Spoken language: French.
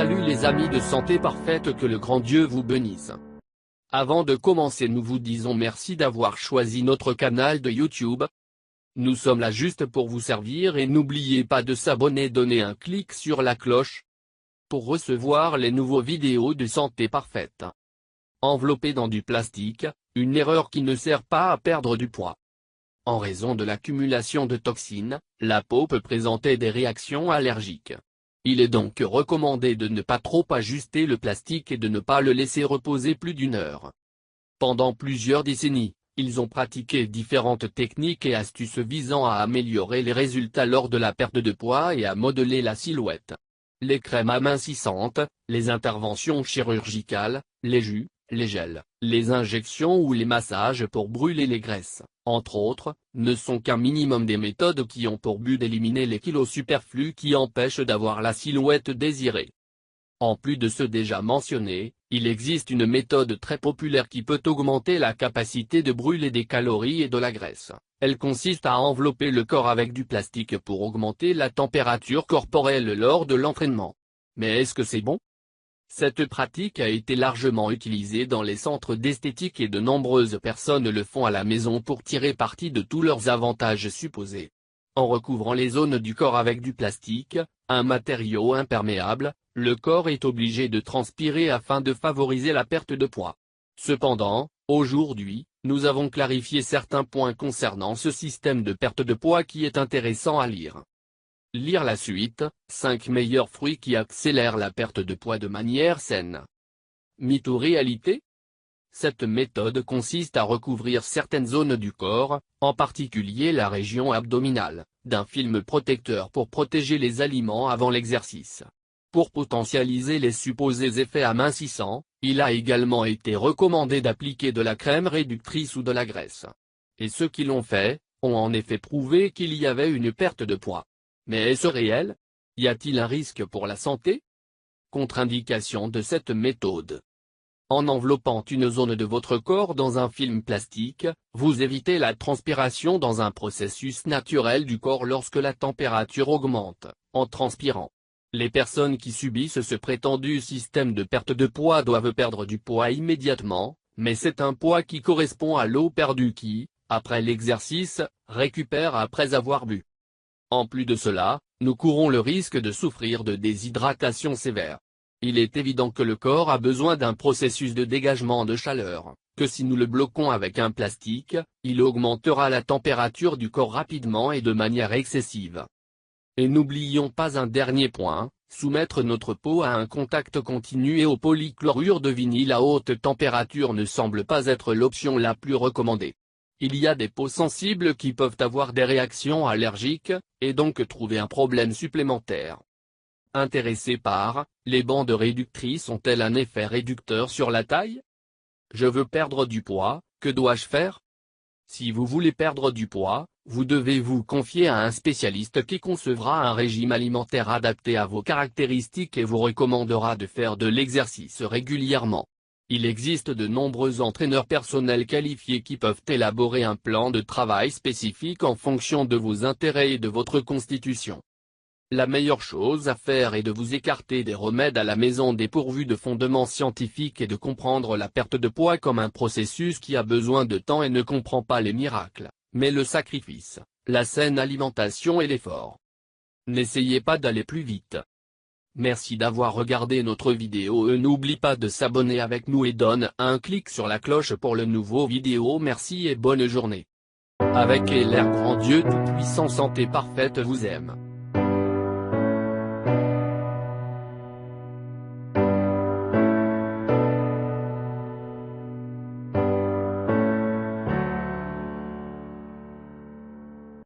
Salut les amis de Santé Parfaite, que le grand Dieu vous bénisse. Avant de commencer, nous vous disons merci d'avoir choisi notre canal de YouTube. Nous sommes là juste pour vous servir et n'oubliez pas de s'abonner, donner un clic sur la cloche pour recevoir les nouveaux vidéos de Santé Parfaite. Enveloppé dans du plastique, une erreur qui ne sert pas à perdre du poids. En raison de l'accumulation de toxines, la peau peut présenter des réactions allergiques. Il est donc recommandé de ne pas trop ajuster le plastique et de ne pas le laisser reposer plus d'1 heure. Pendant plusieurs décennies, ils ont pratiqué différentes techniques et astuces visant à améliorer les résultats lors de la perte de poids et à modeler la silhouette. Les crèmes amincissantes, les interventions chirurgicales, les jus, les gels, les injections ou les massages pour brûler les graisses, entre autres, ne sont qu'un minimum des méthodes qui ont pour but d'éliminer les kilos superflus qui empêchent d'avoir la silhouette désirée. En plus de ceux déjà mentionnés, il existe une méthode très populaire qui peut augmenter la capacité de brûler des calories et de la graisse. Elle consiste à envelopper le corps avec du plastique pour augmenter la température corporelle lors de l'entraînement. Mais est-ce que c'est bon ? Cette pratique a été largement utilisée dans les centres d'esthétique et de nombreuses personnes le font à la maison pour tirer parti de tous leurs avantages supposés. En recouvrant les zones du corps avec du plastique, un matériau imperméable, le corps est obligé de transpirer afin de favoriser la perte de poids. Cependant, aujourd'hui, nous avons clarifié certains points concernant ce système de perte de poids qui est intéressant à lire. Lire la suite, 5 meilleurs fruits qui accélèrent la perte de poids de manière saine. Mythe ou réalité ? Cette méthode consiste à recouvrir certaines zones du corps, en particulier la région abdominale, d'un film protecteur pour protéger les aliments avant l'exercice. Pour potentialiser les supposés effets amincissants, il a également été recommandé d'appliquer de la crème réductrice ou de la graisse. Et ceux qui l'ont fait, ont en effet prouvé qu'il y avait une perte de poids. Mais est-ce réel ? Y a-t-il un risque pour la santé ? Contre-indication de cette méthode. En enveloppant une zone de votre corps dans un film plastique, vous évitez la transpiration dans un processus naturel du corps lorsque la température augmente, en transpirant. Les personnes qui subissent ce prétendu système de perte de poids doivent perdre du poids immédiatement, mais c'est un poids qui correspond à l'eau perdue qui, après l'exercice, récupère après avoir bu. En plus de cela, nous courons le risque de souffrir de déshydratation sévère. Il est évident que le corps a besoin d'un processus de dégagement de chaleur, que si nous le bloquons avec un plastique, il augmentera la température du corps rapidement et de manière excessive. Et n'oublions pas un dernier point, soumettre notre peau à un contact continu et au polychlorure de vinyle à haute température ne semble pas être l'option la plus recommandée. Il y a des peaux sensibles qui peuvent avoir des réactions allergiques, et donc trouver un problème supplémentaire. Intéressé par, les bandes réductrices ont-elles un effet réducteur sur la taille ? Je veux perdre du poids, que dois-je faire ? Si vous voulez perdre du poids, vous devez vous confier à un spécialiste qui concevra un régime alimentaire adapté à vos caractéristiques et vous recommandera de faire de l'exercice régulièrement. Il existe de nombreux entraîneurs personnels qualifiés qui peuvent élaborer un plan de travail spécifique en fonction de vos intérêts et de votre constitution. La meilleure chose à faire est de vous écarter des remèdes à la maison dépourvus de fondements scientifiques et de comprendre la perte de poids comme un processus qui a besoin de temps et ne comprend pas les miracles, mais le sacrifice, la saine alimentation et l'effort. N'essayez pas d'aller plus vite. Merci d'avoir regardé notre vidéo et n'oublie pas de s'abonner avec nous et donne un clic sur la cloche pour le nouveau vidéo. Merci et bonne journée. Avec et l'air grand Dieu Tout-Puissant Santé Parfaite vous aime.